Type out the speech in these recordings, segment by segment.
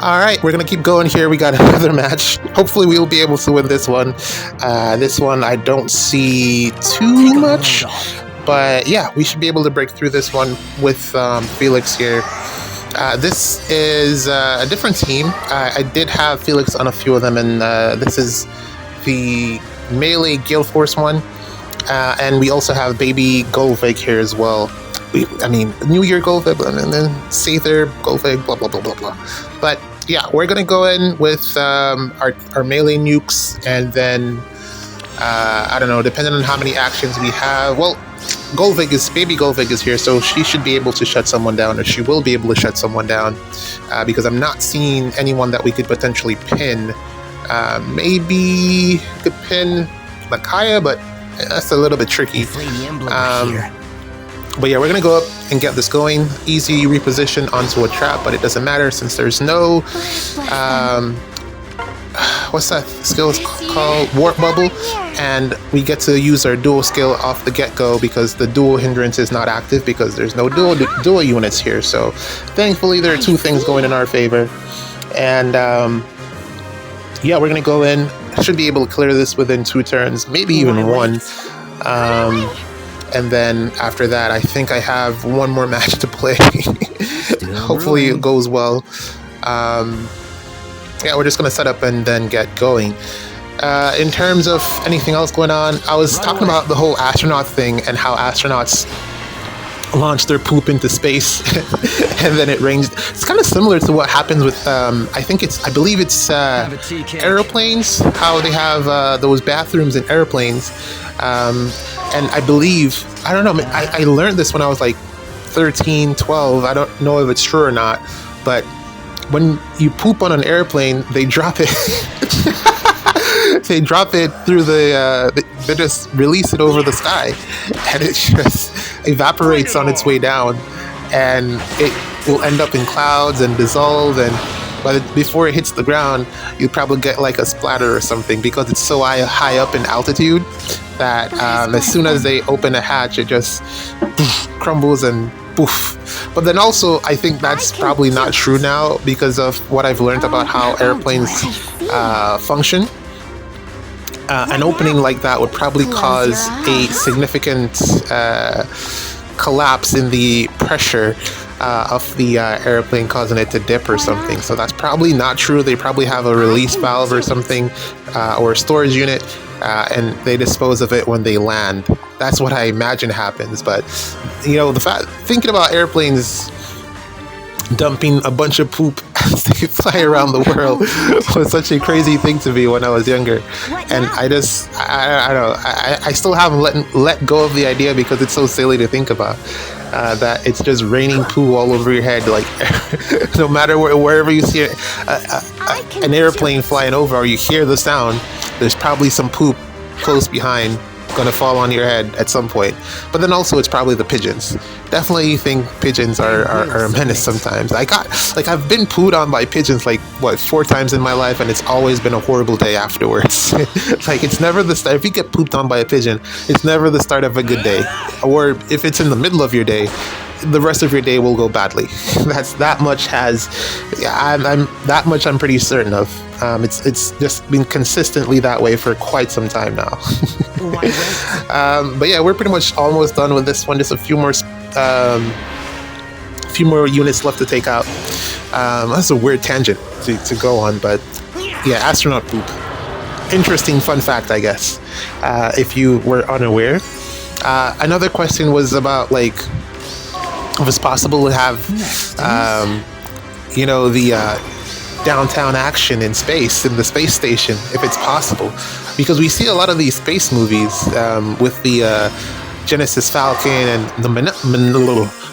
All right, we're gonna keep going here. We got another match. Hopefully, we'll be able to win this one. This one I don't see too much, but yeah, we should be able to break through this one with Felix here. This is a different team. I did have Felix on a few of them, and this is the melee Gale Force one. And we also have Baby Golvig here as well. New Year Golvig, and then Ather, Golvig, blah, blah, blah, blah, blah. But yeah, we're going to go in with our melee nukes, and then, I don't know, depending on how many actions we have. Well, Baby Golvig is here, so she should be able to shut someone down, or she will be able to shut someone down, because I'm not seeing anyone that we could potentially pin. Maybe we could pin Makaya, but that's a little bit tricky. But yeah, we're going to go up and get this going. Easy reposition onto a trap, but it doesn't matter since there's no... what's that skill called? Warp Bubble. And we get to use our dual skill off the get-go because the dual hindrance is not active because there's no dual units here. So thankfully, there are two things going in our favor. And yeah, we're going to go in. Should be able to clear this within 2 turns, maybe even 1. And then after that, I think I have one more match to play. Hopefully it goes well. Yeah, we're just going to set up and then get going. In terms of anything else going on, I was talking about the whole astronaut thing and how astronauts launch their poop into space and then it rains. It's kind of similar to what happens with I believe it's airplanes, how they have those bathrooms in airplanes, and I believe, I don't know, I learned this when I was like 13, 12. I don't know if it's true or not, but when you poop on an airplane, they drop it they drop it through they just release it over the sky, and it just evaporates on its way down, and it will end up in clouds and dissolve, and before it hits the ground, you probably get like a splatter or something because it's so high up in altitude that as soon as they open a hatch, it just crumbles and poof. But then also, I think that's probably not true now because of what I've learned about how airplanes function. An opening like that would probably cause a significant collapse in the pressure of the airplane, causing it to dip or something. So that's probably not true. They probably have a release valve or something, or a storage unit, and they dispose of it when they land. That's what I imagine happens. But you know, thinking about airplanes dumping a bunch of poop as they fly around the world was such a crazy thing to me when I was younger, and I don't know, I still haven't let go of the idea because it's so silly to think about, that it's just raining poo all over your head, like no matter wherever you see an airplane flying over or you hear the sound, there's probably some poop close behind gonna fall on your head at some point. But then also it's probably the pigeons. Definitely think pigeons are a menace sometimes. I've been pooed on by pigeons like 4 times in my life, and it's always been a horrible day afterwards. Like, it's never the start. If you get pooped on by a pigeon, it's never the start of a good day. Or if it's in the middle of your day, the rest of your day will go badly. I'm pretty certain of. It's just been consistently that way for quite some time now. But yeah, we're pretty much almost done with this one. Just a few more units left to take out. That's a weird tangent to go on, but yeah, astronaut poop. Interesting fun fact, I guess, if you were unaware. Another question was about, like, if it's possible to have, the downtown action in space, in the space station, if it's possible. Because we see a lot of these space movies with the Genesis Falcon and the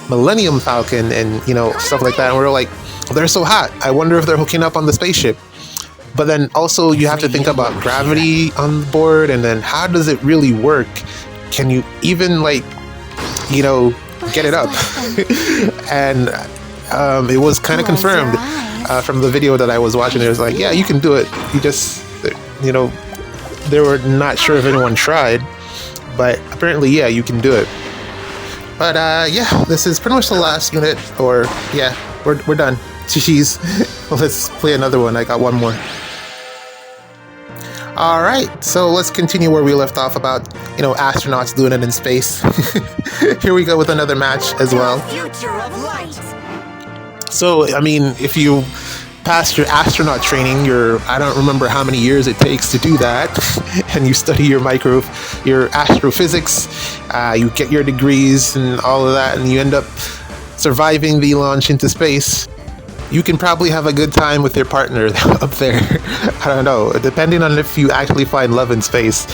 Millennium Falcon and, stuff like that. And we're like, they're so hot. I wonder if they're hooking up on the spaceship. But then also you have to think about gravity on board, and then how does it really work? Can you even, get it up? And it was kind of confirmed from the video that I was watching. It was like, yeah, you can do it. You just, they were not sure if anyone tried, but apparently, yeah, you can do it. But yeah, this is pretty much the last unit, or yeah, we're done. Jeez. Let's play another one. I got one more. Alright, so let's continue where we left off about, astronauts doing it in space. Here we go with another match as well. So, I mean, if you passed your astronaut training, I don't remember how many years it takes to do that, and you study your astrophysics, you get your degrees and all of that, and you end up surviving the launch into space. You can probably have a good time with your partner up there. I don't know, depending on if you actually find love in space,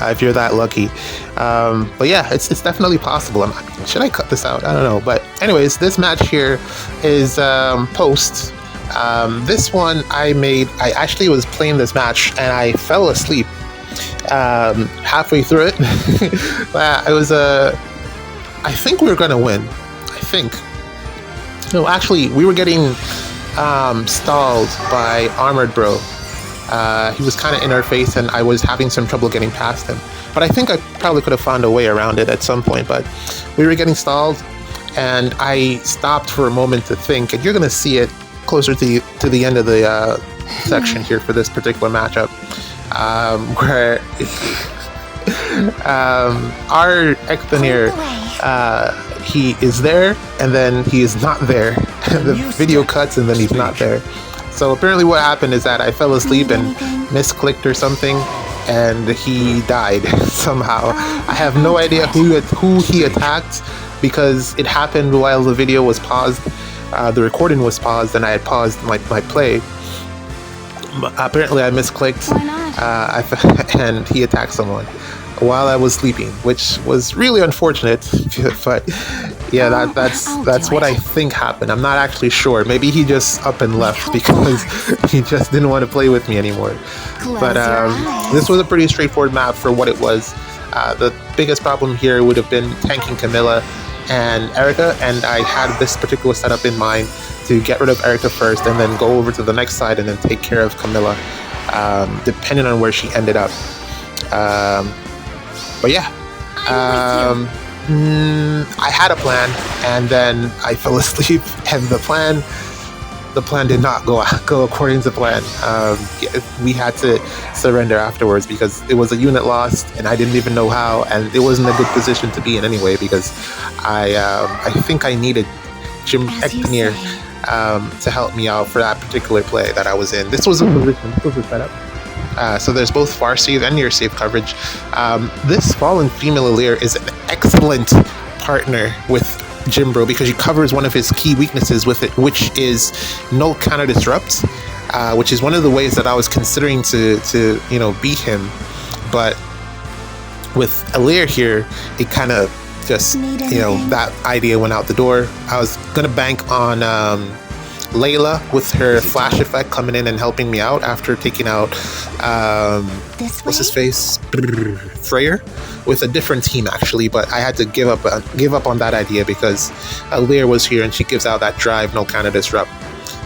if you're that lucky. But yeah, it's definitely possible. Should I cut this out? I don't know. But anyways, this match here is post. This one I actually was playing this match and I fell asleep halfway through it. I think we were going to win. I think. No, actually, we were getting stalled by Armored Bro. He was kind of in our face and I was having some trouble getting past him. But I think I probably could have found a way around it at some point. But we were getting stalled and I stopped for a moment to think. And you're going to see it closer to the end of the section here for this particular matchup. Where our Ather, he is there and then he is not there. The video cuts and then he's not there. So apparently what happened is that I fell asleep and misclicked or something and he died somehow. I have no idea who he attacked because it happened while the video was paused. The recording was paused and I had paused my play. Apparently I misclicked and he attacked someone while I was sleeping, which was really unfortunate. But yeah, that's what I think happened. I'm not actually sure. Maybe he just up and left because he just didn't want to play with me anymore. But this was a pretty straightforward map for what it was. The biggest problem here would have been tanking Camilla and Erica, and I had this particular setup in mind to get rid of Erica first and then go over to the next side and then take care of Camilla, depending on where she ended up. But yeah, I had a plan and then I fell asleep and the plan did not go according to plan. We had to surrender afterwards because it was a unit lost and I didn't even know how, and it wasn't a good position to be in anyway because I think I needed Ather to help me out for that particular play that I was in. This was a position, this was a setup. So there's both far save and near save coverage. This fallen female Ather is an excellent partner with Jimbro because he covers one of his key weaknesses with it, which is null counter disrupt, which is one of the ways that I was considering to beat him. But with Ather here, it kind of just that idea went out the door. I was gonna bank on Layla with her flash effect coming in and helping me out after taking out what's his face, Freyr, with a different team actually, but I had to give up on that idea because Ather was here and she gives out that drive, no counter disrupt.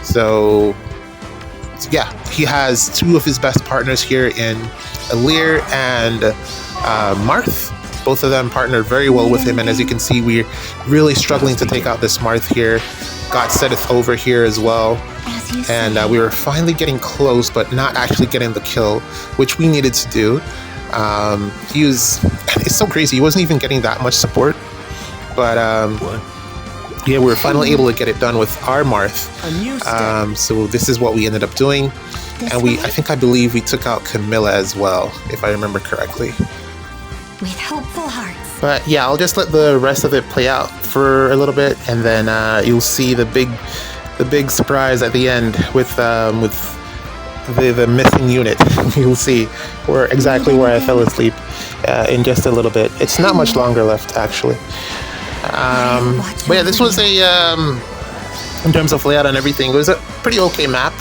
So yeah, he has two of his best partners here in Ather and Marth. Both of them partnered very well with him, and as you can see, we're really struggling to take out this Marth here. Got Sedith over here as well, and we were finally getting close, but not actually getting the kill, which we needed to do. It's so crazy, he wasn't even getting that much support, but yeah, we were finally able to get it done with our Marth. So this is what we ended up doing, and I believe we took out Camilla as well, if I remember correctly. With hopeful hearts. But yeah, I'll just let the rest of it play out for a little bit, and then you'll see the big surprise at the end with the missing unit. You'll see exactly where I fell asleep in just a little bit. It's not much longer left actually. But yeah, this was in terms of layout and everything, it was a pretty okay map.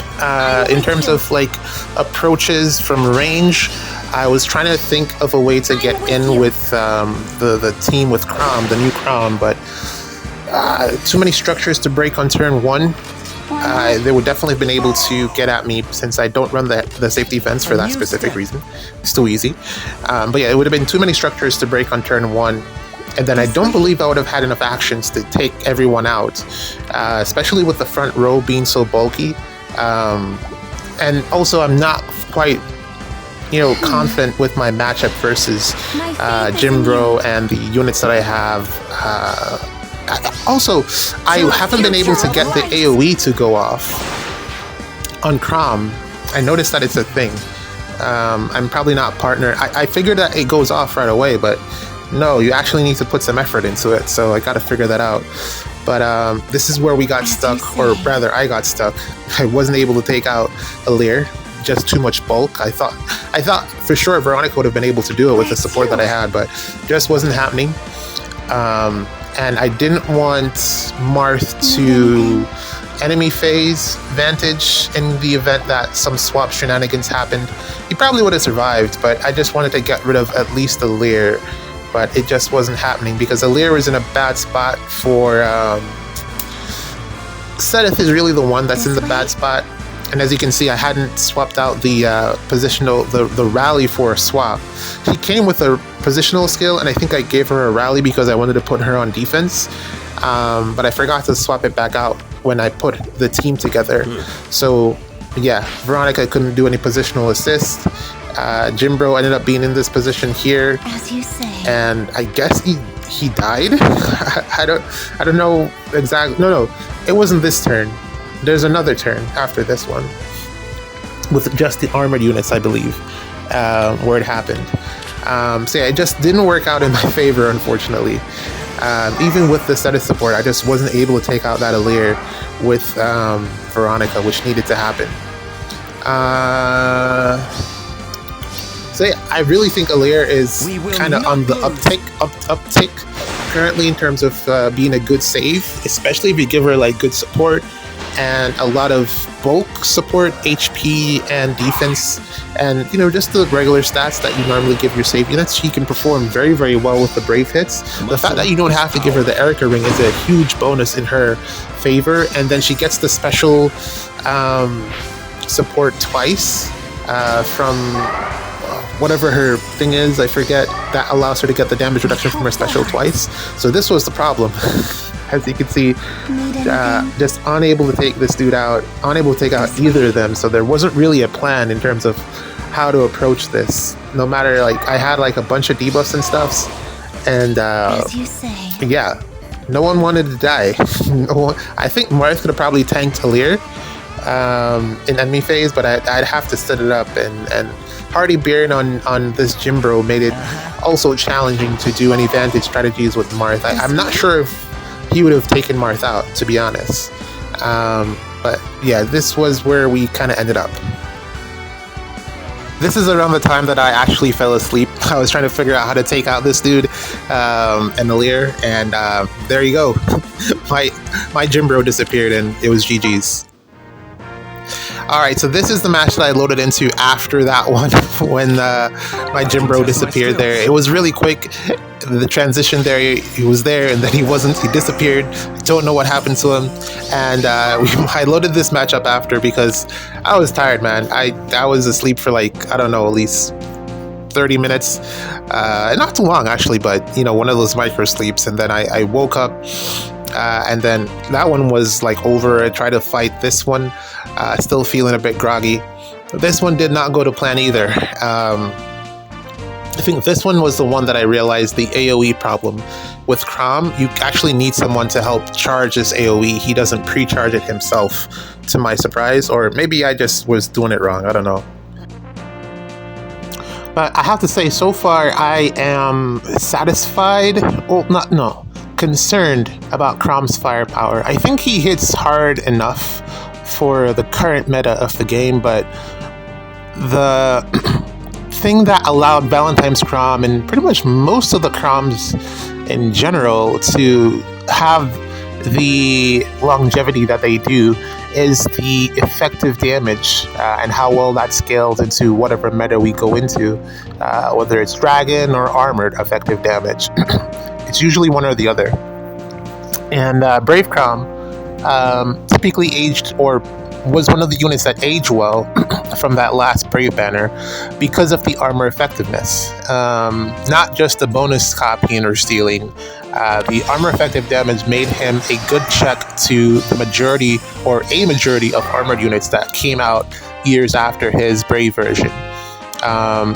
In terms of like approaches from range, I was trying to think of a way to get in with the team with Crom, the new Crom, but too many structures to break on turn one. They would definitely have been able to get at me since I don't run the safety fence for that specific reason. It's too easy. But yeah, it would have been too many structures to break on turn one. And then I don't believe I would have had enough actions to take everyone out, especially with the front row being so bulky. And also, I'm not quite, confident with my matchup versus Jimbro and the units that I have. I haven't been able to get the AoE to go off on Crom. I noticed that it's a thing. I'm probably not partner. I figured that it goes off right away, but no, you actually need to put some effort into it. So I got to figure that out. But this is where we got stuck, or rather, I got stuck. I wasn't able to take out Ather. Just too much bulk. I thought for sure Veronica would have been able to do it with the support that I had, but just wasn't happening. And I didn't want Marth to enemy phase Vantage in the event that some swap shenanigans happened. He probably would have survived, but I just wanted to get rid of at least Ather. But it just wasn't happening because Ather is in a bad spot for... Sedith is really the one that's in the bad spot. And as you can see, I hadn't swapped out the positional, the rally for a swap. She came with a positional skill, and I think I gave her a rally because I wanted to put her on defense. But I forgot to swap it back out when I put the team together. So yeah, Veronica couldn't do any positional assist. Jimbro ended up being in this position here, as you say, and I guess he died. I don't know exactly. No, it wasn't this turn. There's another turn after this one with just the armored units, I believe, where it happened. So yeah, it just didn't work out in my favor, unfortunately. Even with the set of support, I just wasn't able to take out that Ather with Veronica, which needed to happen. So yeah, I really think Ather is kind of on the uptick currently in terms of being a good save, especially if you give her like good support and a lot of bulk support, HP and defense, and just the regular stats that you normally give your save units. She can perform very, very well with the brave hits. The fact that you don't have to give her the Erica ring is a huge bonus in her favor, and then she gets the special support twice from whatever her thing is, I forget, that allows her to get the damage reduction from her special twice. So this was the problem. As you can see, just unable to take this dude out, unable to take out either of them. So there wasn't really a plan in terms of how to approach this. No matter, like, I had like a bunch of debuffs and stuffs, and as you say, yeah, no one wanted to die. I think Marth could have probably tanked Ather in enemy phase, but I'd have to set it up, and Hardy Beard on this Jimbro made it also challenging to do any Vantage strategies with Marth. I'm not sure if he would have taken Marth out, to be honest. But yeah, this was where we kind of ended up. This is around the time that I actually fell asleep. I was trying to figure out how to take out this dude and Ather, and there you go. my Jimbro disappeared, and it was GG's. Alright, so this is the match that I loaded into after that one when my Jimbro disappeared there. It was really quick. The transition there, he was there and then he wasn't. He disappeared. I don't know what happened to him. And I loaded this match up after because I was tired, man. I was asleep for like, I don't know, at least 30 minutes. Not too long, actually, but, one of those micro sleeps. And then I woke up. And then that one was like over. I tried to fight this one, still feeling a bit groggy. This one did not go to plan either. I think this one was the one that I realized the AoE problem. With Crom, you actually need someone to help charge this AoE. He doesn't pre-charge it himself, to my surprise, or maybe I just was doing it wrong. I don't know. But I have to say, so far I am satisfied. Well, concerned about Crom's firepower. I think he hits hard enough for the current meta of the game, but the thing that allowed Valentine's Crom and pretty much most of the Croms in general to have the longevity that they do is the effective damage and how well that scales into whatever meta we go into, whether it's dragon or armored effective damage. It's usually one or the other. And Brave Crom, typically aged or was one of the units that aged well from that last Brave banner because of the armor effectiveness. Not just the bonus copying or stealing. The armor effective damage made him a good check to the majority or a majority of armored units that came out years after his Brave version. And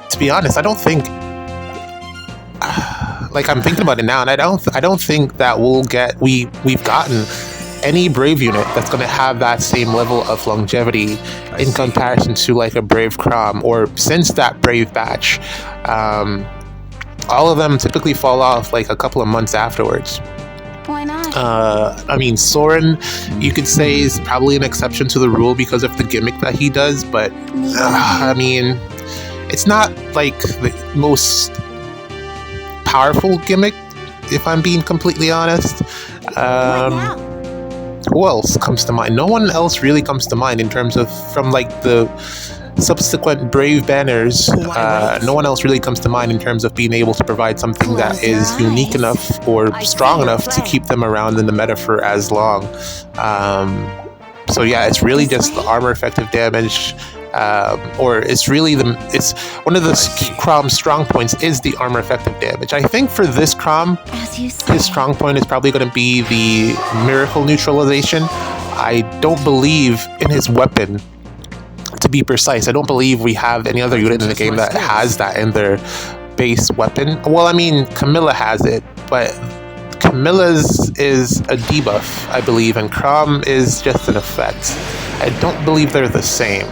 to be honest, I don't think, like I'm thinking about it now, and I don't think that we've gotten any Brave unit that's going to have that same level of longevity in comparison to like a Brave Crom, or since that Brave batch. All of them typically fall off like a couple of months afterwards. Why not? I mean, Soren, you could say, is probably an exception to the rule because of the gimmick that he does, but I mean, it's not like the most powerful gimmick, if I'm being completely honest. Who else comes to mind? No one else really comes to mind in terms of from like the subsequent Brave banners. No one else really comes to mind in terms of being able to provide something that is unique enough or strong enough to keep them around in the meta for as long. So yeah, it's really just the armor effective damage, or it's one of the Crom's strong points is the armor effective damage. I think for this Crom, his strong point is probably going to be the miracle neutralization. I don't believe in his weapon. To be precise, I don't believe we have any other unit in the game that has that in their base weapon. Well, I mean, Camilla has it, but Camilla's is a debuff, I believe, and Crom is just an effect. I don't believe they're the same.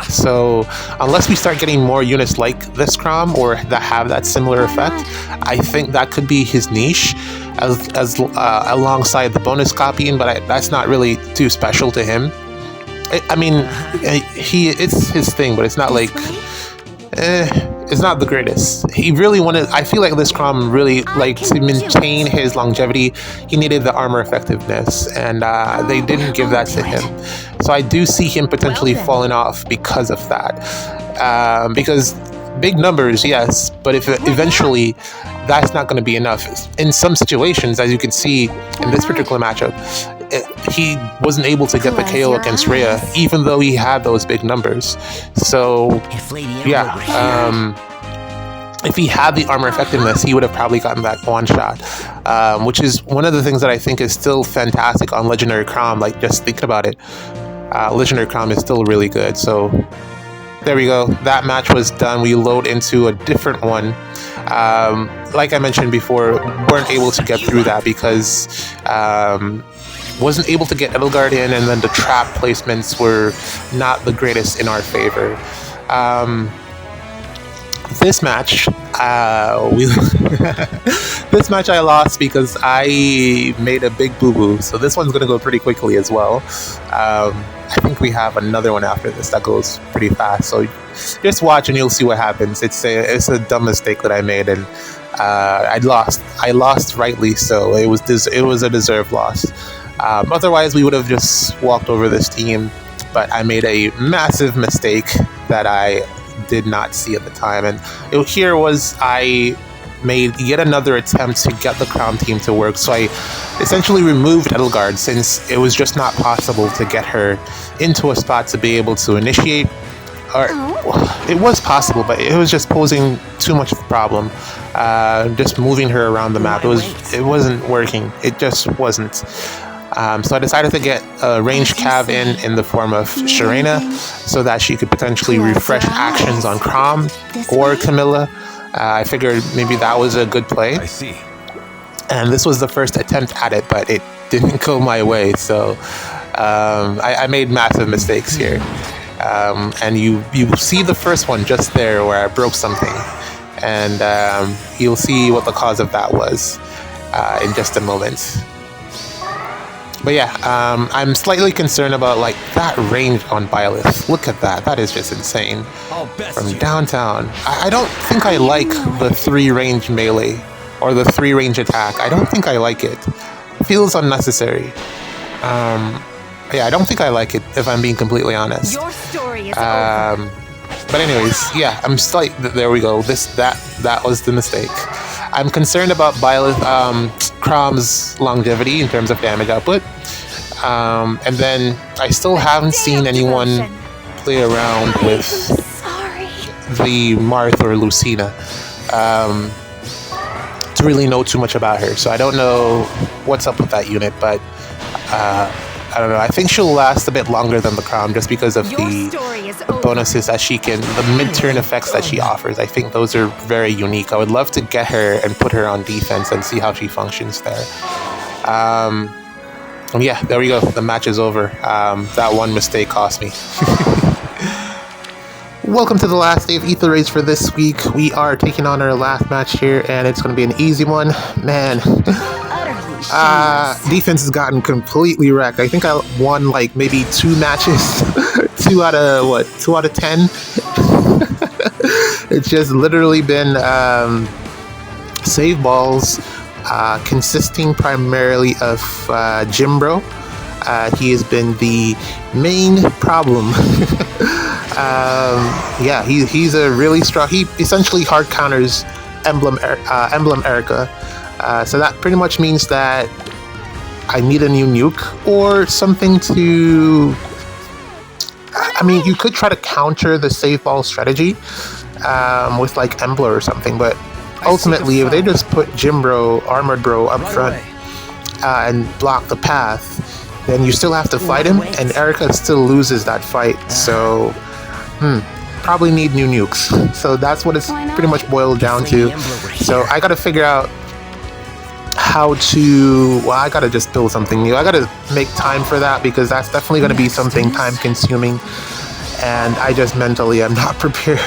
So, unless we start getting more units like this Crom or that have that similar effect, I think that could be his niche, as alongside the bonus copying. But that's not really too special to him. I mean, it's his thing, but it's not like, it's not the greatest. He really wanted, I feel like this Crom really, like, to maintain his longevity, he needed the armor effectiveness, and they didn't give that to him. So I do see him potentially falling off because of that. Because big numbers, yes, but if eventually that's not going to be enough. In some situations, as you can see in this particular matchup, he wasn't able to get the KO against Rhea, even though he had those big numbers. So, yeah, if he had the armor effectiveness, he would have probably gotten that one shot, which is one of the things that I think is still fantastic on Legendary Crom. Like, just thinking about it, Legendary Crom is still really good. So, there we go. That match was done. We load into a different one. Like I mentioned before, weren't able to get through that because wasn't able to get Edelgard in, and then the trap placements were not the greatest in our favor. This match, this match I lost because I made a big boo-boo. So this one's gonna go pretty quickly as well. I think we have another one after this that goes pretty fast. So just watch and you'll see what happens. It's a dumb mistake that I made, and I lost. I lost rightly so. It was a deserved loss. Otherwise, we would have just walked over this team. But I made a massive mistake that I did not see at the time, and I made yet another attempt to get the Crown team to work. So I essentially removed Edelgard since it was just not possible to get her into a spot to be able to initiate. Or it was possible, but it was just posing too much of a problem. Just moving her around the map, it wasn't working. It just wasn't. So I decided to get a ranged cav in the form of Sharena, so that she could potentially refresh actions on Crom or Camilla. I figured maybe that was a good play. I see. And this was the first attempt at it, but it didn't go my way. So I made massive mistakes here. And you see the first one just there where I broke something. And you'll see what the cause of that was in just a moment. But yeah, I'm slightly concerned about like that range on Byleth. Look at that. That is just insane. From downtown. I don't think I like the 3-range melee or the 3-range attack. I don't think I like it. It feels unnecessary. Yeah, I don't think I like it, if I'm being completely honest. Your story is over. But anyways, yeah, I'm slight. There we go. That was the mistake. I'm concerned about Crom's longevity in terms of damage output. And then I still haven't seen anyone play around with Sorry. the Marth or Lucina to really know too much about her. So I don't know what's up with that unit, but I don't know. I think she'll last a bit longer than the Crown just because of the bonuses that she can, the mid-turn effects that she offers. I think those are very unique. I would love to get her and put her on defense and see how she functions there. And yeah, there we go. The match is over. That one mistake cost me. Welcome to the last day of Ether Raids for this week. We are taking on our last match here, and it's going to be an easy one. Man, defense has gotten completely wrecked. I think I won like maybe 2 matches. 2 out of 10. It's just literally been save balls, consisting primarily of Jimbro. He has been the main problem. Yeah, he's a really strong. He essentially hard counters Emblem Erica. So that pretty much means that I need a new nuke or something to. I mean, you could try to counter the save ball strategy with like Embla or something, but ultimately, if they just put Jimbro, Armored Bro up front and block the path, then you still have to fight him, and Erica still loses that fight. So, probably need new nukes. So that's what it's pretty much boiled down to. So I gotta figure out how to. Well, I gotta just build something new. I gotta make time for that because that's definitely gonna be something time consuming, and I just mentally am not prepared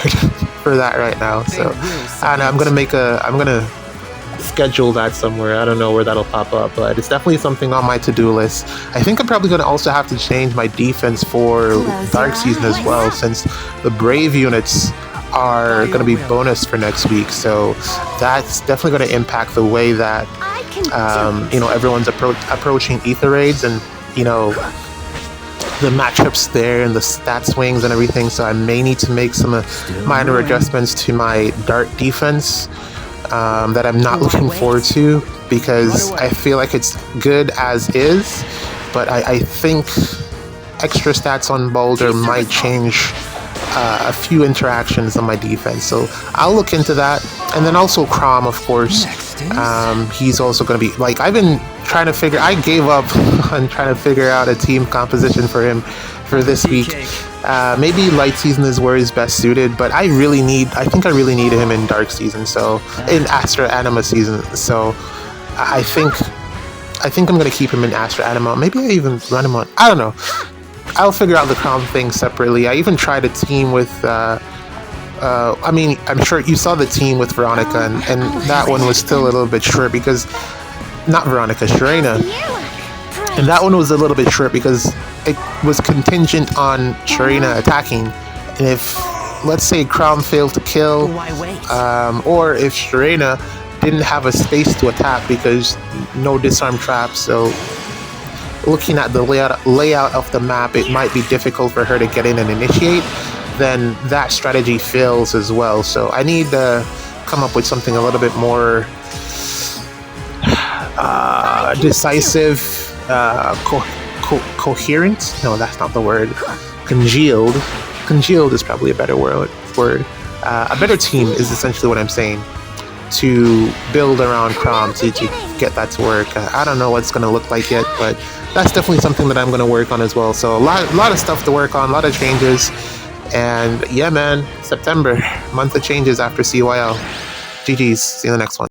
for that right now. So, and I'm gonna schedule that somewhere. I don't know where that'll pop up, but it's definitely something on my to-do list. I think I'm probably going to also have to change my defense for Dark Season as well, since the Brave units are going to be bonus for next week. So that's definitely going to impact the way that everyone's approaching Ether Raids, and the matchups there and the stat swings and everything. So I may need to make some minor adjustments to my Dark defense that I'm not looking forward to, because I feel like it's good as is, but I think extra stats on Boulder might change a few interactions on my defense. So I'll look into that. And then also Crom, of course. He's also going to be, like, I've been trying to I gave up on trying to figure out a team composition for him for this week. Maybe Light Season is where he's best suited, but I think I really need him in Dark Season, so in Astra Anima Season. So I think I'm gonna keep him in Astra Anima. Maybe I even run him on. I don't know. I'll figure out the Crown thing separately. I even tried a team with. I mean, I'm sure you saw the team with Veronica, and that one was still a little bit short because not Veronica, Sharena. And that one was a little bit short because it was contingent on Sharena attacking. And if, let's say, Crown failed to kill, or if Sharena didn't have a space to attack because no disarm traps, so looking at the layout of the map, it might be difficult for her to get in and initiate, then that strategy fails as well. So I need to come up with something a little bit more decisive, coherent. No, that's not the word. Congealed. Congealed is probably a better word. A better team is essentially what I'm saying, to build around Crom to get that to work. I don't know what it's going to look like yet, but that's definitely something that I'm going to work on as well. So a lot of stuff to work on, a lot of changes. And yeah, man, September, month of changes after CYL. GG's. See you in the next one.